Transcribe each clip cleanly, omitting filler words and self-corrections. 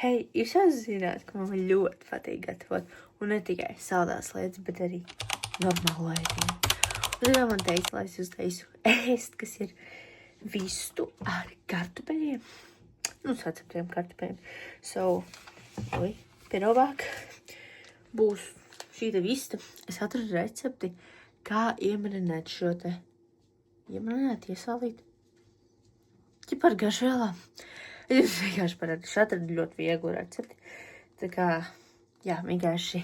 Hei, jūs jau zināt, ka man ļoti patīk gatavot. Un ne tikai saldās lietas, bet arī normālu ēdienu. Un tad man teica, lai es uztaisu ēst, kas ir vistu ar kartupeļiem. Saceptiem kartupeļiem. Pirmāk būs šī te vista. Es atradu recepti, kā iemarinēt šo te. Iesālīt. Ķipar garšvēlā. Es jums vienkārši parādīšu. Atradu ļoti vieglu recepti. Tā kā, jā, vienkārši.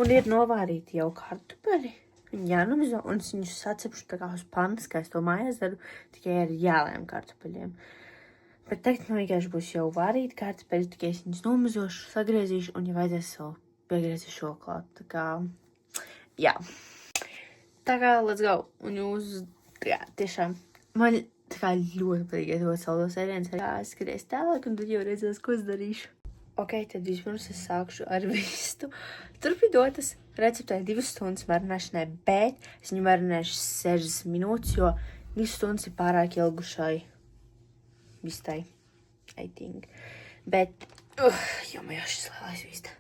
Un ir novārīti jau kartupeļi. Viņi jānomizo, un es viņus sacepšu tā kā uz pannas, kā es to mājās daru, tikai ar jāliem kartupeļiem. Bet tagad man vienkārši būs jau vārīti kartupeļi, tikai es viņus nomizošu, sagriezīšu, un ja vajadzēs vēl piegriezīšu šokolādi. Tā kā, jā. Tā kā, let's go. Un jūs, jā, tiešām, man tā kā ļoti patīk gatavot saldos ēdienus. Jā, es skaties tālāk, un tad jau redzēs, ko es darīšu. Ok, tad vispirms es sākšu ar vistu. Tur bija dotas receptē 2 stundas marināšanai, bet es viņu marinēšu 60 minūtes, jo 2 stundas ir pārāk ilgušai vistai, I think. Bet, jau šis lielais vista.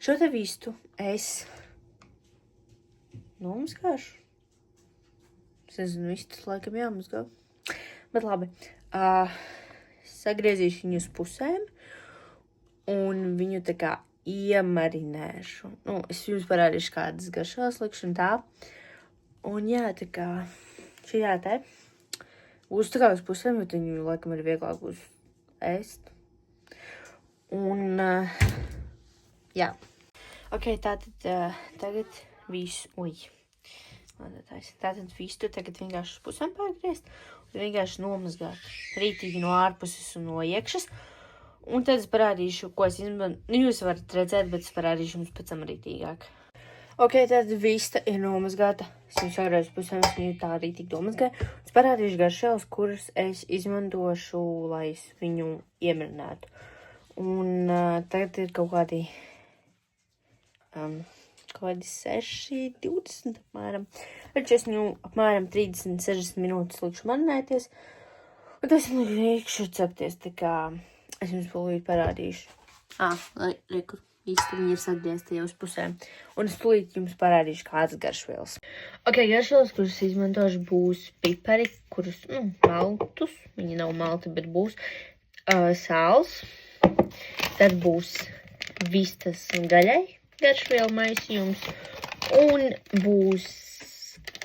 Šo te vistu es nomazgāšu. Es nezinu, vistas laikam jāmazgā. Bet labi, sagriezīšu viņu uz pusēm. Un viņu tā kā iemarinēšu. Es jums parādīšu kādas garšās likšu un tā. Un jā, tā kā šajā te būs tā kā uz pusēm, jo viņu laikam ir vieglāk būs ēst. Un, jā. Ok, tātad tagad visu, tātad visu tagad vienkārši uz pusēm pārgriezt. Un vienkārši nomazgāt rītīgi no ārpuses un no iekšas. Un tad es parādīšu, ko es izmantoju. Jūs varat redzēt, bet es parādīšu jums pēc tam rītīgāk. Ok, tad vista ir nomazgāta. Es jums vēlreiz pusēm viņu tā rītīgi nomazgāju. Es parādīšu garšēlas, kuras es izmantošu, lai es viņu iemirinātu. Un tagad ir kaut kādi 6, 20 apmēram. Taču es viņu apmēram 30, 60 minūtes likšu marinēties. Un tas man liekšu cepties, tā kā es jums tūlīt parādīšu. Kur īsti viņi ir sagriezti jau uz pusēm. Un es tūlīt jums parādīšu kādas garšvielas. Ok, garšvielas, kuras izmantošu, būs pipari, kurus, maltus. Viņi nav malti, bet būs sāls. Tad būs vistas gaļai garšvielu maisījums. Un būs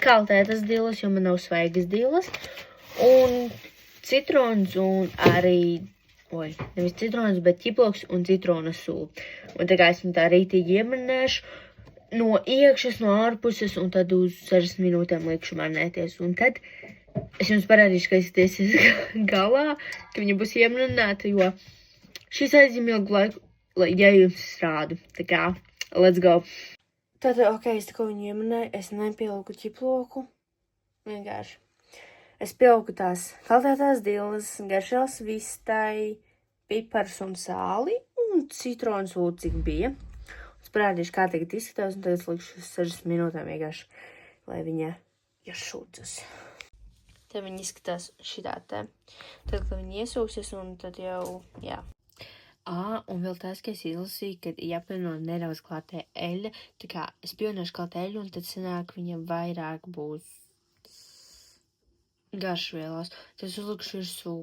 kaltētas dilas, jo man nav svaigas dilas. Un citrons un arī nevis citronas, bet ķiploks un citrona sula. Un tā kā es viņu tā rītīgi iemarinēšu no iekšas, no ārpuses, un tad uz 60 minūtēm likšu marinēties. Un tad es jums parādīšu, ka es tiesies galā, ka viņa būs iemarināta, jo šis aizņem ilgu laiku, ja jums strādu. Tā kā, let's go. Tad, ok, es tikko viņu iemarināju, es nepieliku ķiploku. Vienkārši. Es pieliku tās kaltētās dilas, garšēlas vistai, pipars un sāli un citronu sulu, cik bija. Es parādīšu, kā tagad izskatās, un tagad likšu 60 minūtēm vienkārši, lai viņa iešūcas. Tad viņa izskatās šitā te. Tad, kad viņa iesūksies, un tad jau, jā. Un vēl tas, ka es izlasīju, kad jāpieno nedaudz klātē eļļa. Tā kā es pievienošu klāt eļļu, un tad sanāk viņa vairāk būs garšvielās. Tad es uzlikšu virsū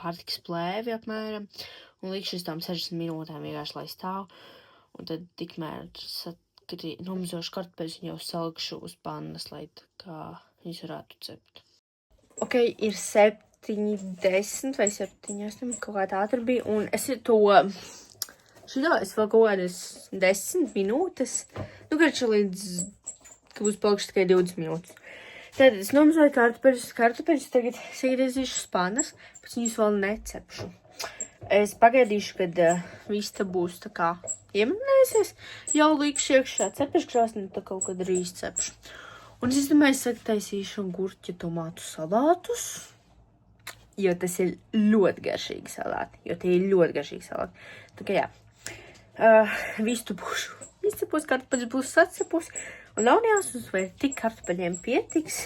pārtikas plēvi apmēram, un likšu uz tām 60 minūtēm vienkārši, lai stāv. Un tad tikmēr nomizošu kartupeļus un jau salikšu uz pannas, lai tā kā viņus varētu cept. Ok, ir 7, 10 vai 7, 8, kaut kā tā tur bija, un es šitā es vēl kaut kādas 10 minūtes, līdz ka būs palikuši tikai 20 minūtes. Tad es nomizoju kartupeļus tagad sagriezīšu uz pannas, pēc viņus vēl necepšu. Es pagaidīšu, kad vista būs tā kā iemarinējusies, jau likšu iekšā cepšu krāsnī, tā kaut kad arī izcepšu. Un es domāju, sataisīšu gurķu tomātu salātus, jo tas ir ļoti garšīgi salāti, Tā kā jā, vistu būšu izcepus, kartupeļus būs sacepus. Un nav jāsums, vai tik kartupeļiem pietiks,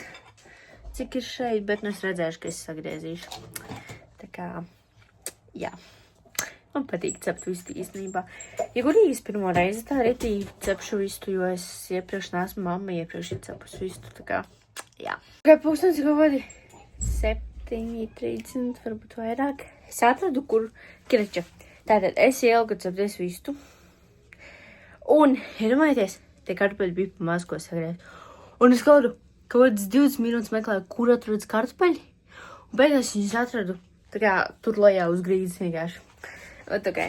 cik ir šeit, bet es redzēšu, ka es sagriezīšu. Tā kā, Jā. Man patīk cept vistu īstenībā. Ja gudīgi es pirmo reizi tā retīgi cepšu vistu, jo es iepriekš neesmu mamma, iepriekš ir cepus vistu, tā kā, jā. Kā pūkstens kaut kādi 7:30, varbūt vairāk. Es atradu, kur kreča. Tātad es ielgu cepties vistu. Un, iedomājieties, tie kartupeļi bija pa maz, ko sagrēt. Un es kaut kādas 20 minūtes meklēju, kur atrodas kartupeļi. Un beigās viņus atradu, tā kā tur lejā uz grīdas vienkārši. Ot, ok.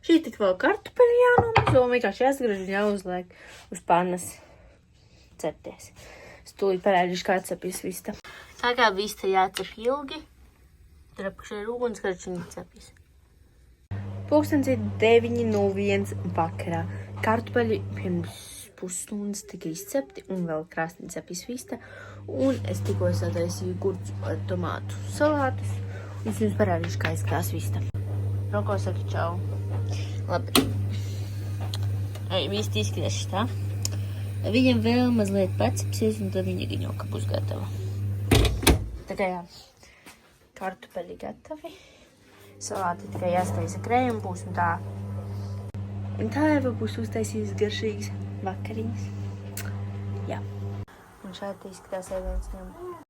Šī tik vēl kartupeļi jānomazo, vienkārši jāsagriež un jāuzliek uz pannas cepties. Es tūlīt parādīšu, kā cepjas vista. Tā kā vista jācep ilgi, tad apakšā ir ūgenskarš un cepjas. Pulkstens ir 9:01 vakarā. Kartupeļi pirms pusstundas tika izcepti un vēl krāsni cepjas vista. Un es tikko sataisīju gurķu ar tomātu salātus. Un es jums parādīšu, kā izskatās vista. Roko saka čau. Labi. Vista izskatās tā. Viņam vēl mazliet pacepsies un tad viņa giņoka būs gatava. Tā kā jā, kartupeļi gatavi. Salāti tikai jāstaisa krējuma būs un tā. Un tā jau būs uztaisījis garšīgas vakariņas. Jā. Un šādi izskatās ēdienas viņam.